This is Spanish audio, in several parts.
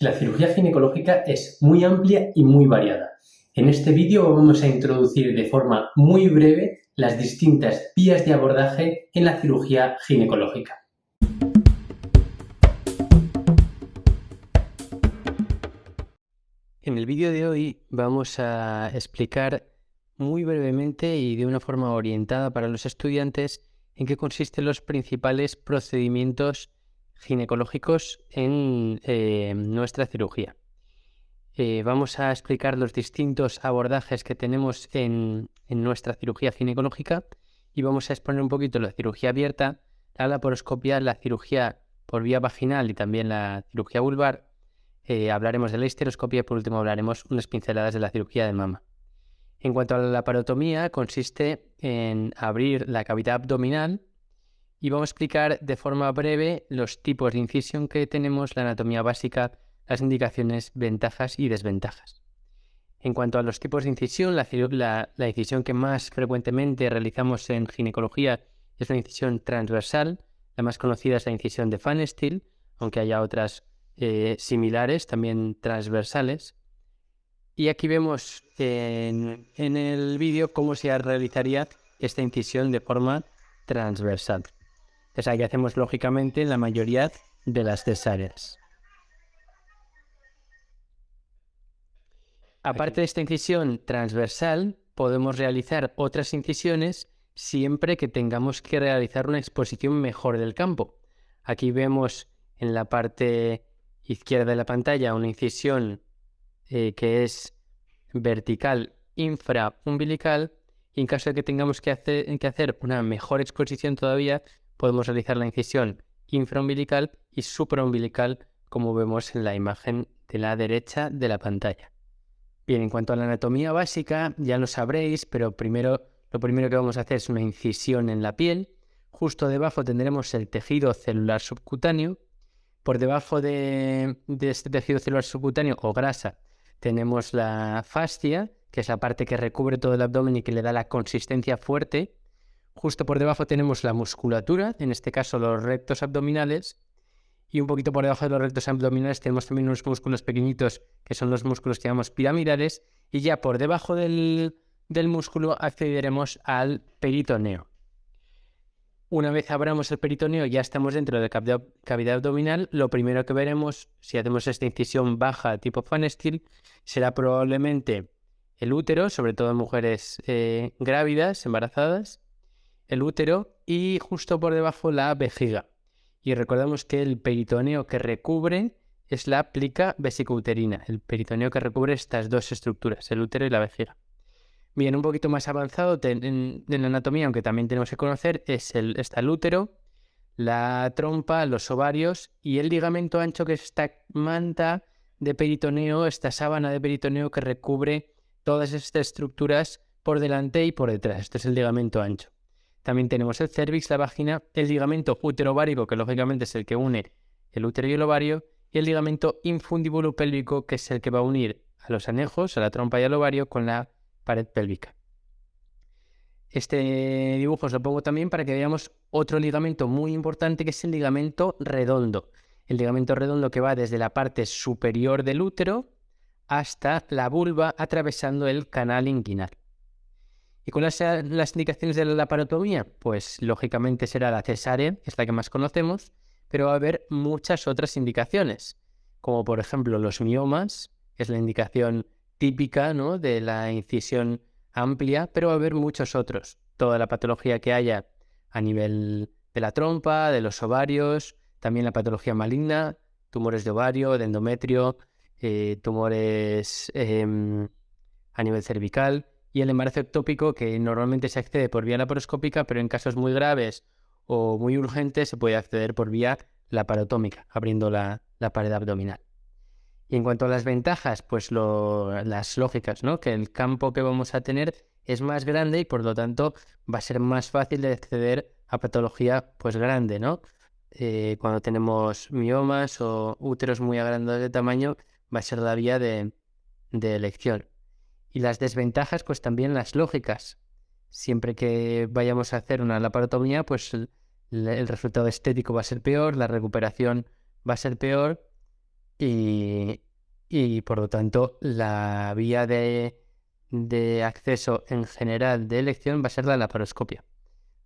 La cirugía ginecológica es muy amplia y muy variada. En este vídeo vamos a introducir de forma muy breve las distintas vías de abordaje en la cirugía ginecológica. En el vídeo de hoy vamos a explicar muy brevemente y de una forma orientada para los estudiantes en qué consisten los principales procedimientos ginecológicos en nuestra cirugía. Vamos a explicar los distintos abordajes que tenemos en nuestra cirugía ginecológica y vamos a exponer un poquito la cirugía abierta, la laparoscopia, la cirugía por vía vaginal y también la cirugía vulvar. Hablaremos de la histeroscopia y por último hablaremos unas pinceladas de la cirugía de mama. En cuanto a la laparotomía, consiste en abrir la cavidad abdominal y vamos a explicar de forma breve los tipos de incisión que tenemos, la anatomía básica, las indicaciones, ventajas y desventajas. En cuanto a los tipos de incisión, la incisión que más frecuentemente realizamos en ginecología es la incisión transversal. La más conocida es la incisión de Pfannenstiel, aunque haya otras similares, también transversales. Y aquí vemos en el vídeo cómo se realizaría esta incisión de forma transversal. Es la que hacemos lógicamente en la mayoría de las cesáreas. Aparte de esta incisión transversal, podemos realizar otras incisiones siempre que tengamos que realizar una exposición mejor del campo. Aquí vemos en la parte izquierda de la pantalla una incisión que es vertical infraumbilical, y en caso de que tengamos que hacer una mejor exposición todavía, podemos realizar la incisión infraumbilical y supraumbilical, como vemos en la imagen de la derecha de la pantalla. Bien, en cuanto a la anatomía básica, ya lo sabréis, pero lo primero que vamos a hacer es una incisión en la piel. Justo debajo tendremos el tejido celular subcutáneo. Por debajo de este tejido celular subcutáneo o grasa tenemos la fascia, que es la parte que recubre todo el abdomen y que le da la consistencia fuerte. Justo por debajo tenemos la musculatura, en este caso los rectos abdominales. Y un poquito por debajo de los rectos abdominales tenemos también unos músculos pequeñitos que son los músculos que llamamos piramidales. Y ya por debajo del músculo accederemos al peritoneo. Una vez abramos el peritoneo, ya estamos dentro de la cavidad abdominal. Lo primero que veremos, si hacemos esta incisión baja tipo Pfannenstiel, será probablemente el útero, sobre todo en mujeres grávidas, embarazadas, el útero y justo por debajo la vejiga. Y recordamos que el peritoneo que recubre es la plica vesicouterina, el peritoneo que recubre estas dos estructuras, el útero y la vejiga. Bien, un poquito más avanzado en la anatomía, aunque también tenemos que conocer, está el útero, la trompa, los ovarios y el ligamento ancho, que es esta manta de peritoneo, esta sábana de peritoneo que recubre todas estas estructuras por delante y por detrás. Este es el ligamento ancho. También tenemos el cérvix, la vagina, el ligamento útero-ovárico, que lógicamente es el que une el útero y el ovario, y el ligamento infundibulopélvico, que es el que va a unir a los anejos, a la trompa y al ovario, con la pared pélvica. Este dibujo os lo pongo también para que veamos otro ligamento muy importante, que es el ligamento redondo. El ligamento redondo que va desde la parte superior del útero hasta la vulva, atravesando el canal inguinal. ¿Y cuáles son las indicaciones de la laparotomía? Pues lógicamente será la cesárea, es la que más conocemos, pero va a haber muchas otras indicaciones, como por ejemplo los miomas, que es la indicación típica, ¿no?, de la incisión amplia, pero va a haber muchos otros. Toda la patología que haya a nivel de la trompa, de los ovarios, también la patología maligna, tumores de ovario, de endometrio, tumores a nivel cervical, y el embarazo ectópico, que normalmente se accede por vía laparoscópica, pero en casos muy graves o muy urgentes se puede acceder por vía laparotómica, abriendo la pared abdominal. Y en cuanto a las ventajas, pues las lógicas, ¿no? Que el campo que vamos a tener es más grande y por lo tanto va a ser más fácil de acceder a patología pues grande, ¿no? Cuando tenemos miomas o úteros muy agrandados de tamaño, va a ser la vía de elección. Y las desventajas, pues también las lógicas. Siempre que vayamos a hacer una laparotomía, pues el resultado estético va a ser peor, la recuperación va a ser peor. y, y por lo tanto la vía de acceso en general de elección va a ser la laparoscopia,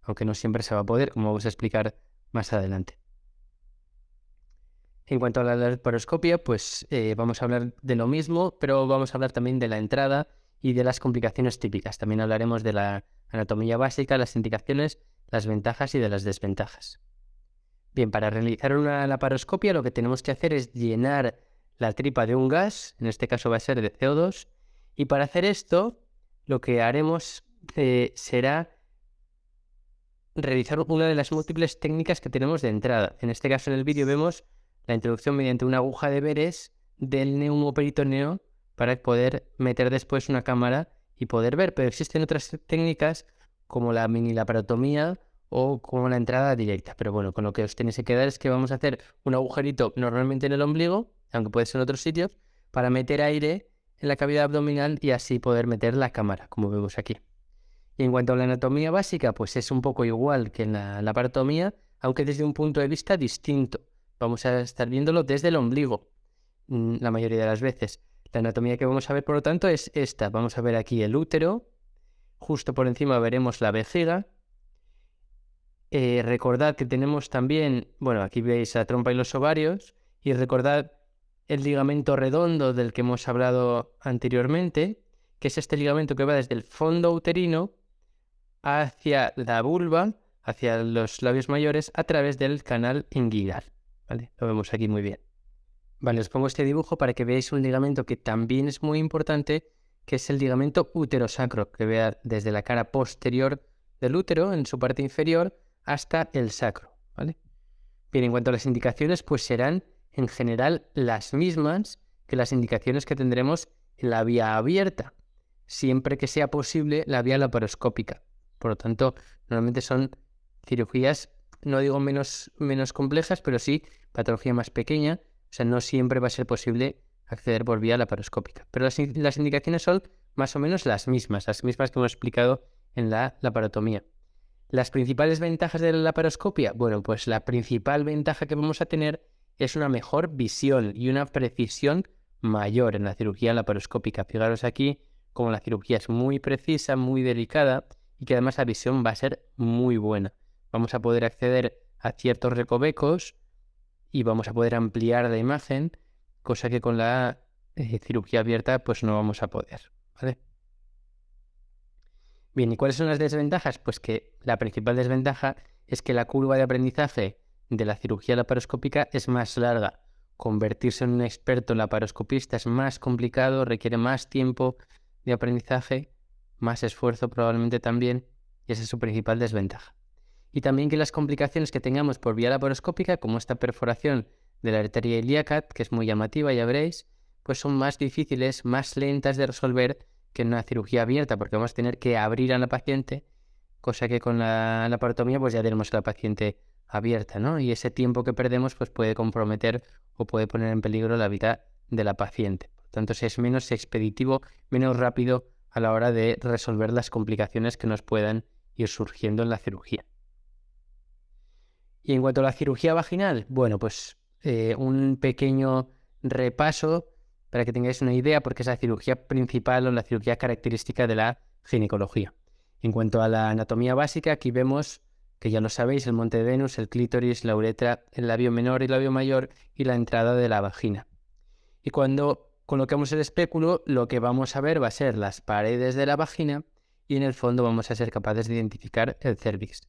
aunque no siempre se va a poder, como vamos a explicar más adelante. En cuanto a la laparoscopia, pues vamos a hablar de lo mismo, pero vamos a hablar también de la entrada y de las complicaciones típicas. También hablaremos de la anatomía básica, las indicaciones, las ventajas y de las desventajas. Bien, para realizar una laparoscopia lo que tenemos que hacer es llenar la tripa de un gas, en este caso va a ser de CO2, y para hacer esto lo que haremos será realizar una de las múltiples técnicas que tenemos de entrada. En este caso en el vídeo vemos la introducción mediante una aguja de Veres del neumoperitoneo para poder meter después una cámara y poder ver, pero existen otras técnicas como la minilaparotomía o como la entrada directa. Pero bueno, con lo que os tenéis que quedar es que vamos a hacer un agujerito normalmente en el ombligo, aunque puede ser en otros sitios, para meter aire en la cavidad abdominal y así poder meter la cámara, como vemos aquí. Y en cuanto a la anatomía básica, pues es un poco igual que en la laparotomía, aunque desde un punto de vista distinto. Vamos a estar viéndolo desde el ombligo, la mayoría de las veces. La anatomía que vamos a ver, por lo tanto, es esta. Vamos a ver aquí el útero, justo por encima veremos la vejiga. Recordad que tenemos también, bueno, aquí veis la trompa y los ovarios, y recordad el ligamento redondo del que hemos hablado anteriormente, que es este ligamento que va desde el fondo uterino hacia la vulva, hacia los labios mayores, a través del canal inguinal. ¿Vale? Lo vemos aquí muy bien. Vale, os pongo este dibujo para que veáis un ligamento que también es muy importante, que es el ligamento uterosacro, que vea desde la cara posterior del útero, en su parte inferior, hasta el sacro. ¿Vale? Bien, en cuanto a las indicaciones, pues serán en general las mismas que las indicaciones que tendremos en la vía abierta, siempre que sea posible la vía laparoscópica. Por lo tanto, normalmente son cirugías, no digo menos complejas, pero sí patología más pequeña. O sea, no siempre va a ser posible acceder por vía laparoscópica. Pero las indicaciones son más o menos las mismas que hemos explicado en la laparotomía. ¿Las principales ventajas de la laparoscopia? Bueno, pues la principal ventaja que vamos a tener es una mejor visión y una precisión mayor en la cirugía laparoscópica. Fijaros aquí como la cirugía es muy precisa, muy delicada y que además la visión va a ser muy buena. Vamos a poder acceder a ciertos recovecos y vamos a poder ampliar la imagen, cosa que con la cirugía abierta pues no vamos a poder, ¿vale? Bien, ¿y cuáles son las desventajas? Pues que la principal desventaja es que la curva de aprendizaje de la cirugía laparoscópica es más larga. Convertirse en un experto laparoscopista es más complicado, requiere más tiempo de aprendizaje, más esfuerzo probablemente también, y esa es su principal desventaja. Y también que las complicaciones que tengamos por vía laparoscópica, como esta perforación de la arteria ilíaca, que es muy llamativa, ya veréis, pues son más difíciles, más lentas de resolver que en una cirugía abierta, porque vamos a tener que abrir a la paciente, cosa que con la laparotomía pues ya tenemos a la paciente abierta, ¿no? Y ese tiempo que perdemos pues puede comprometer o puede poner en peligro la vida de la paciente. Por tanto, es menos expeditivo, menos rápido a la hora de resolver las complicaciones que nos puedan ir surgiendo en la cirugía. Y en cuanto a la cirugía vaginal, bueno, pues un pequeño repaso para que tengáis una idea, porque es la cirugía principal o la cirugía característica de la ginecología. En cuanto a la anatomía básica, aquí vemos, que ya lo sabéis, el monte de Venus, el clítoris, la uretra, el labio menor y el labio mayor y la entrada de la vagina. Y cuando coloquemos el espéculo, lo que vamos a ver va a ser las paredes de la vagina y en el fondo vamos a ser capaces de identificar el cérvix.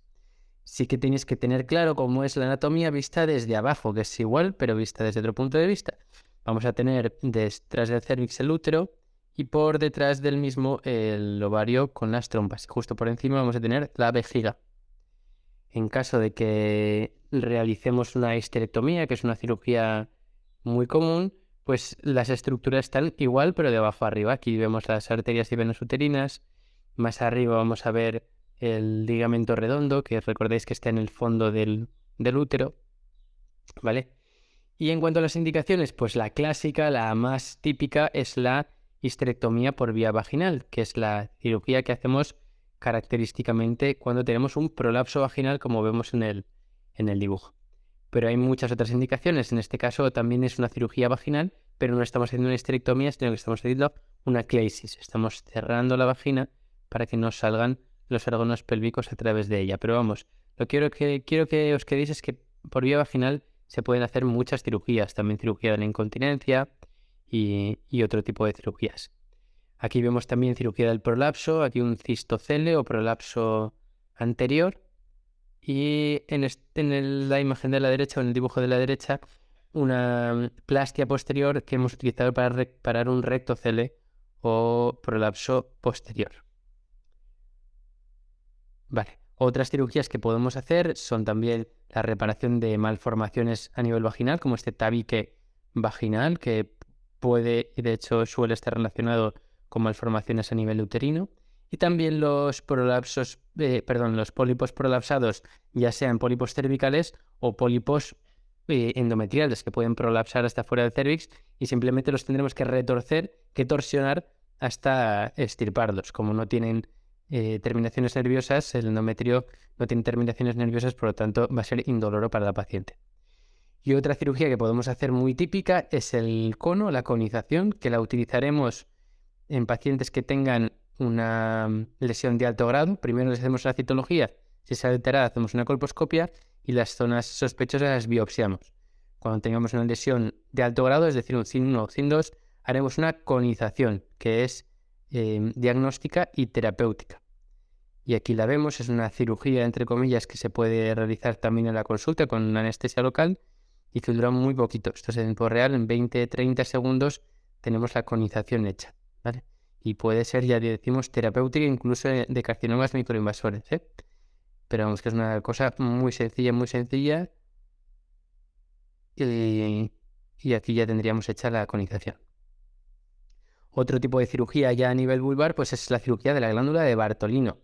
Sí que tienes que tener claro cómo es la anatomía vista desde abajo, que es igual, pero vista desde otro punto de vista. Vamos a tener detrás del cérvix el útero y por detrás del mismo el ovario con las trompas. Justo por encima vamos a tener la vejiga. En caso de que realicemos una histerectomía, que es una cirugía muy común, pues las estructuras están igual, pero de abajo a arriba. Aquí vemos las arterias y venas uterinas. Más arriba vamos a ver el ligamento redondo, que recordéis que está en el fondo del útero, ¿vale? Y en cuanto a las indicaciones, pues la clásica, la más típica, es la histerectomía por vía vaginal, que es la cirugía que hacemos característicamente cuando tenemos un prolapso vaginal, como vemos en el dibujo. Pero hay muchas otras indicaciones. En este caso también es una cirugía vaginal, pero no estamos haciendo una histerectomía, sino que estamos haciendo una cleisis. Estamos cerrando la vagina para que no salgan los órganos pélvicos a través de ella. Pero vamos, lo quiero que os quedéis es que por vía vaginal se pueden hacer muchas cirugías, también cirugía de la incontinencia y otro tipo de cirugías. Aquí vemos también cirugía del prolapso, aquí un cistocele o prolapso anterior. Y en la imagen de la derecha, o en el dibujo de la derecha, una plastia posterior que hemos utilizado para reparar un rectocele o prolapso posterior. Vale. Otras cirugías que podemos hacer son también la reparación de malformaciones a nivel vaginal, como este tabique vaginal, que puede, y de hecho suele estar relacionado con malformaciones a nivel uterino. Y también los pólipos prolapsados, ya sean pólipos cervicales o pólipos endometriales, que pueden prolapsar hasta fuera del cervix y simplemente los tendremos que retorcer, que torsionar hasta extirparlos. Como no tienen terminaciones nerviosas, el endometrio no tiene terminaciones nerviosas, por lo tanto va a ser indoloro para la paciente. Y otra cirugía que podemos hacer muy típica es el cono, la conización, que la utilizaremos en pacientes que tengan una lesión de alto grado. Primero les hacemos la citología, si sale alterada hacemos una colposcopia y las zonas sospechosas las biopsiamos. Cuando tengamos una lesión de alto grado, es decir, un CIN 1 o CIN 2, haremos una conización, que es diagnóstica y terapéutica. Y aquí la vemos, es una cirugía, entre comillas, que se puede realizar también en la consulta con una anestesia local y que dura muy poquito. Esto es en tiempo real, en 20-30 segundos tenemos la conización hecha, ¿vale? Y puede ser, ya decimos, terapéutica incluso de carcinomas microinvasores, ¿eh? Pero vamos, que es una cosa muy sencilla y aquí ya tendríamos hecha la conización. Otro tipo de cirugía ya a nivel vulvar, pues es la cirugía de la glándula de Bartolino.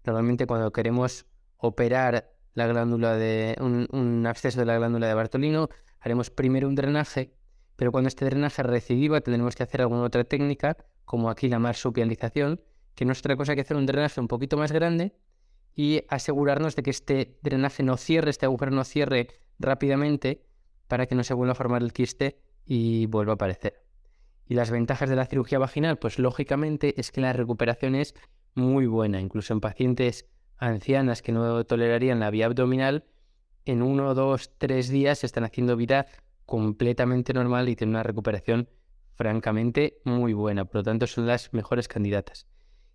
Normalmente cuando queremos operar la glándula de un absceso de la glándula de Bartolino, haremos primero un drenaje, pero cuando este drenaje recidiva tendremos que hacer alguna otra técnica, como aquí la marsupialización, que no es otra cosa que hacer un drenaje un poquito más grande y asegurarnos de que este drenaje no cierre, este agujero no cierre rápidamente para que no se vuelva a formar el quiste y vuelva a aparecer. Y las ventajas de la cirugía vaginal, pues lógicamente es que la recuperación es muy buena, incluso en pacientes ancianas que no tolerarían la vía abdominal, en 1, 2, 3 días están haciendo vida completamente normal y tienen una recuperación francamente muy buena, por lo tanto son las mejores candidatas.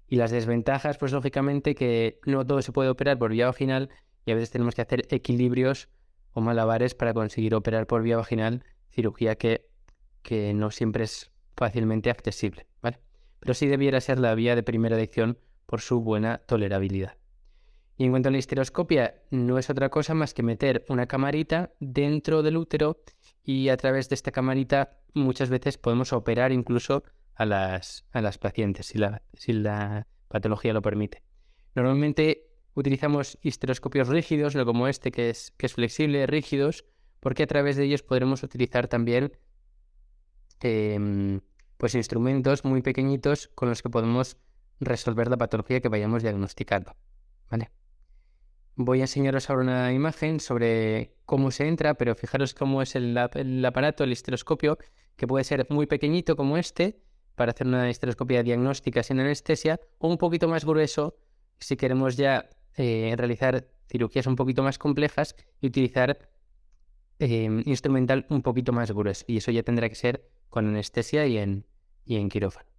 Y las desventajas, pues lógicamente que no todo se puede operar por vía vaginal y a veces tenemos que hacer equilibrios o malabares para conseguir operar por vía vaginal, cirugía que no siempre es fácilmente accesible, ¿vale? Pero sí debiera ser la vía de primera elección por su buena tolerabilidad. Y en cuanto a la histeroscopia, no es otra cosa más que meter una camarita dentro del útero y a través de esta camarita muchas veces podemos operar incluso a las pacientes, si la patología lo permite. Normalmente utilizamos histeroscopios rígidos, no como este que es flexible, rígidos, porque a través de ellos podremos utilizar también pues instrumentos muy pequeñitos con los que podemos resolver la patología que vayamos diagnosticando, ¿vale? Voy a enseñaros ahora una imagen sobre cómo se entra, pero fijaros cómo es el aparato, el histeroscopio, que puede ser muy pequeñito como este, para hacer una histeroscopia diagnóstica sin anestesia, o un poquito más grueso si queremos ya realizar cirugías un poquito más complejas y utilizar instrumental un poquito más grueso. Y eso ya tendrá que ser con anestesia y en quirófano.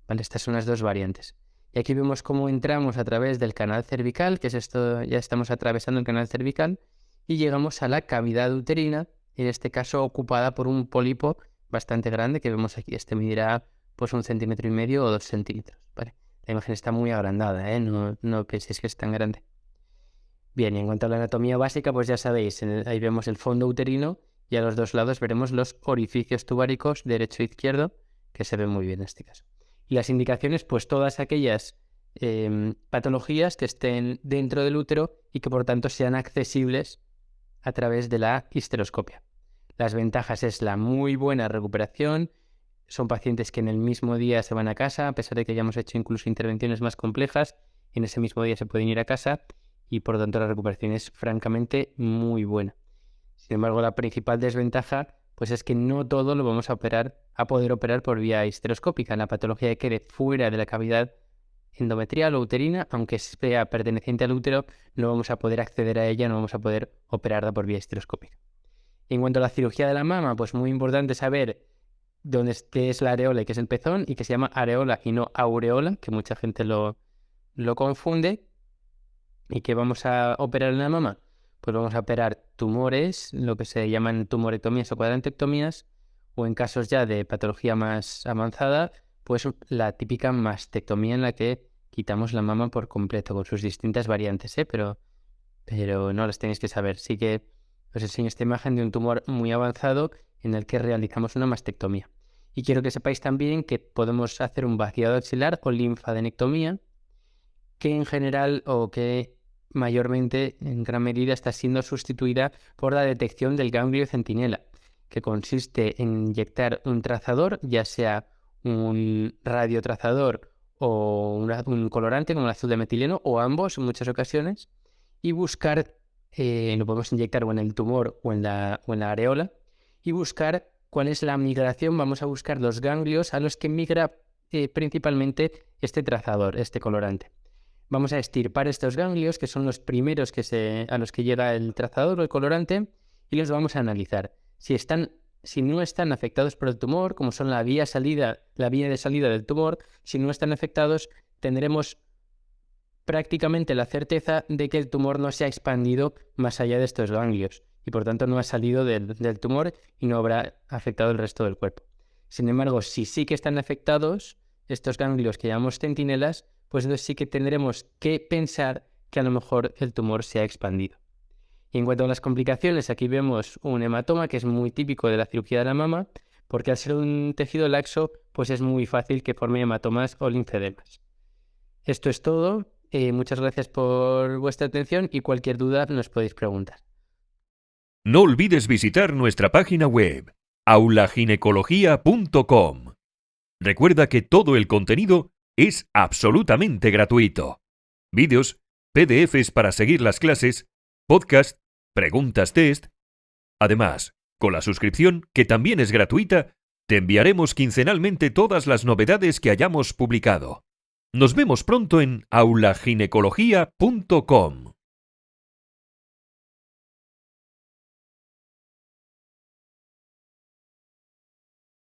¿Vale? Estas son las dos variantes. Y aquí vemos cómo entramos a través del canal cervical, que es esto, ya estamos atravesando el canal cervical, y llegamos a la cavidad uterina, en este caso ocupada por un pólipo bastante grande, que vemos aquí. Este medirá pues 1,5 centímetros o 2 centímetros. ¿Vale? La imagen está muy agrandada, ¿eh? No penséis que es tan grande. Bien, y en cuanto a la anatomía básica, pues ya sabéis, ahí vemos el fondo uterino y a los dos lados veremos los orificios tubáricos derecho e izquierdo, que se ven muy bien en este caso. Y las indicaciones, pues todas aquellas patologías que estén dentro del útero y que por tanto sean accesibles a través de la histeroscopia. Las ventajas es la muy buena recuperación, son pacientes que en el mismo día se van a casa, a pesar de que hayamos hecho incluso intervenciones más complejas, en ese mismo día se pueden ir a casa y por lo tanto la recuperación es francamente muy buena. Sin embargo, la principal desventaja pues es que no todo lo vamos a poder operar por vía histeroscópica. La patología que quede fuera de la cavidad endometrial o uterina, aunque sea perteneciente al útero, no vamos a poder acceder a ella, no vamos a poder operarla por vía histeroscópica. En cuanto a la cirugía de la mama, pues muy importante saber qué es la areola y qué es el pezón, y que se llama areola y no aureola, que mucha gente lo confunde. ¿Y qué vamos a operar en la mama? Pues vamos a operar tumores, lo que se llaman tumorectomías o cuadrantectomías, o en casos ya de patología más avanzada, pues la típica mastectomía en la que quitamos la mama por completo, con sus distintas variantes, pero no las tenéis que saber. Sí que os enseño esta imagen de un tumor muy avanzado en el que realizamos una mastectomía. Y quiero que sepáis también que podemos hacer un vaciado axilar o linfadenectomía, que en general o que mayormente en gran medida está siendo sustituida por la detección del ganglio centinela, que consiste en inyectar un trazador, ya sea un radiotrazador o un colorante como el azul de metileno, o ambos en muchas ocasiones, y buscar, lo podemos inyectar o en el tumor o en la areola, y buscar cuál es la migración. Vamos a buscar los ganglios a los que migra principalmente este trazador, este colorante. Vamos a extirpar estos ganglios, que son los primeros a los que llega el trazador o el colorante, y los vamos a analizar. Si no están afectados por el tumor, como son la vía de salida del tumor, si no están afectados, tendremos prácticamente la certeza de que el tumor no se ha expandido más allá de estos ganglios, y por tanto no ha salido del tumor y no habrá afectado el resto del cuerpo. Sin embargo, si sí que están afectados estos ganglios que llamamos centinelas, pues entonces sí que tendremos que pensar que a lo mejor el tumor se ha expandido. Y en cuanto a las complicaciones, aquí vemos un hematoma, que es muy típico de la cirugía de la mama, porque al ser un tejido laxo, pues es muy fácil que forme hematomas o linfedemas. Esto es todo. Muchas gracias por vuestra atención, y cualquier duda nos podéis preguntar. No olvides visitar nuestra página web, aulaginecología.com. Recuerda que todo el contenido es absolutamente gratuito. Vídeos, PDFs para seguir las clases, podcast, preguntas test. Además, con la suscripción, que también es gratuita, te enviaremos quincenalmente todas las novedades que hayamos publicado. Nos vemos pronto en aulaginecología.com.